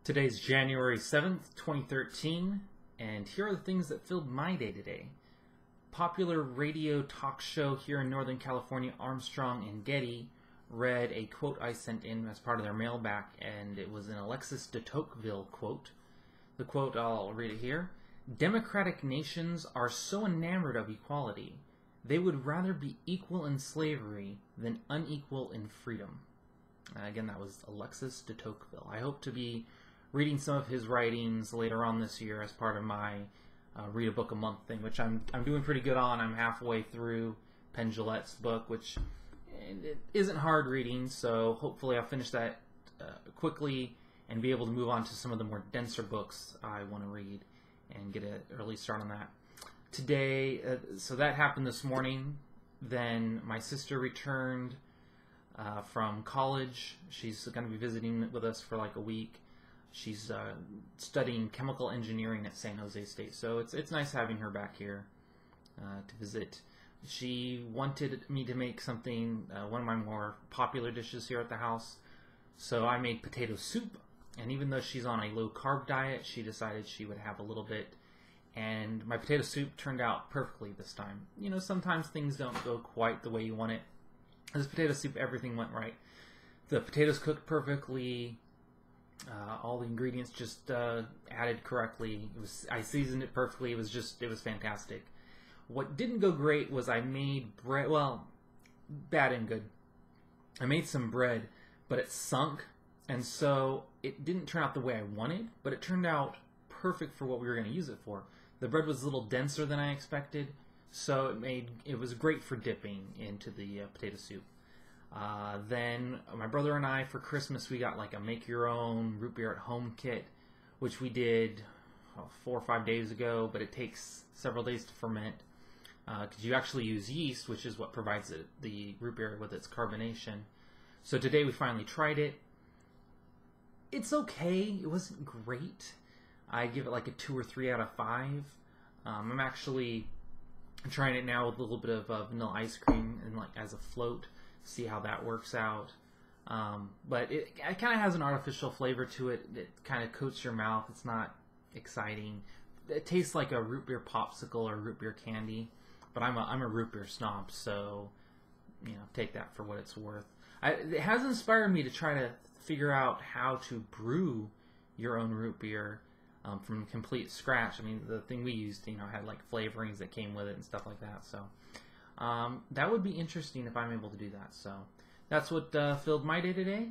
Today's January 7th, 2013, and here are the things that filled my day today. Popular radio talk show here in Northern California, Armstrong and Getty, read a quote I sent in as part of their mailbag, and it was an Alexis De Tocqueville quote. The quote, I'll read it here. "Democratic nations are so enamored of equality, they would rather be equal in slavery than unequal in freedom." Again, that was Alexis De Tocqueville. I hope to be reading some of his writings later on this year as part of my read a book a month thing, which I'm doing pretty good on. I'm halfway through Penn Jillette's book, which it isn't hard reading, so hopefully I'll finish that quickly and be able to move on to some of the more denser books I want to read and get an early start on that. Today, so that happened this morning. Then my sister returned from college. She's going to be visiting with us for like a week. She's studying chemical engineering at San Jose State, so it's nice having her back here to visit. She wanted me to make something, one of my more popular dishes here at the house, so I made potato soup. And even though she's on a low-carb diet, she decided she would have a little bit, and my potato soup turned out perfectly this time. You know, sometimes things don't go quite the way you want it. This potato soup, everything went right. The potatoes cooked perfectly. All the ingredients just added correctly. I seasoned it perfectly. It was fantastic. What didn't go great was I made bread. Well, bad and good. I made some bread, but it sunk, and so it didn't turn out the way I wanted. But it turned out perfect for what we were going to use it for. The bread was a little denser than I expected, so it was great for dipping into the potato soup. Then my brother and I, for Christmas, we got like a make-your-own root beer at home kit, which we did 4 or 5 days ago, but it takes several days to ferment because you actually use yeast, which is what provides the root beer with its carbonation. So today we finally tried it. It's okay. It wasn't great. I give it like a 2 or 3 out of 5. I'm actually trying it now with a little bit of vanilla ice cream and like as a float. See how that works out. But it kind of has an artificial flavor to it. It kind of coats your mouth. It's not exciting. It tastes like a root beer popsicle or root beer candy. But I'm a root beer snob, so take that for what it's worth. It has inspired me to try to figure out how to brew your own root beer from complete scratch. I mean, the thing we used, had like flavorings that came with it and stuff like that. So. That would be interesting if I'm able to do that. So that's what filled my day today.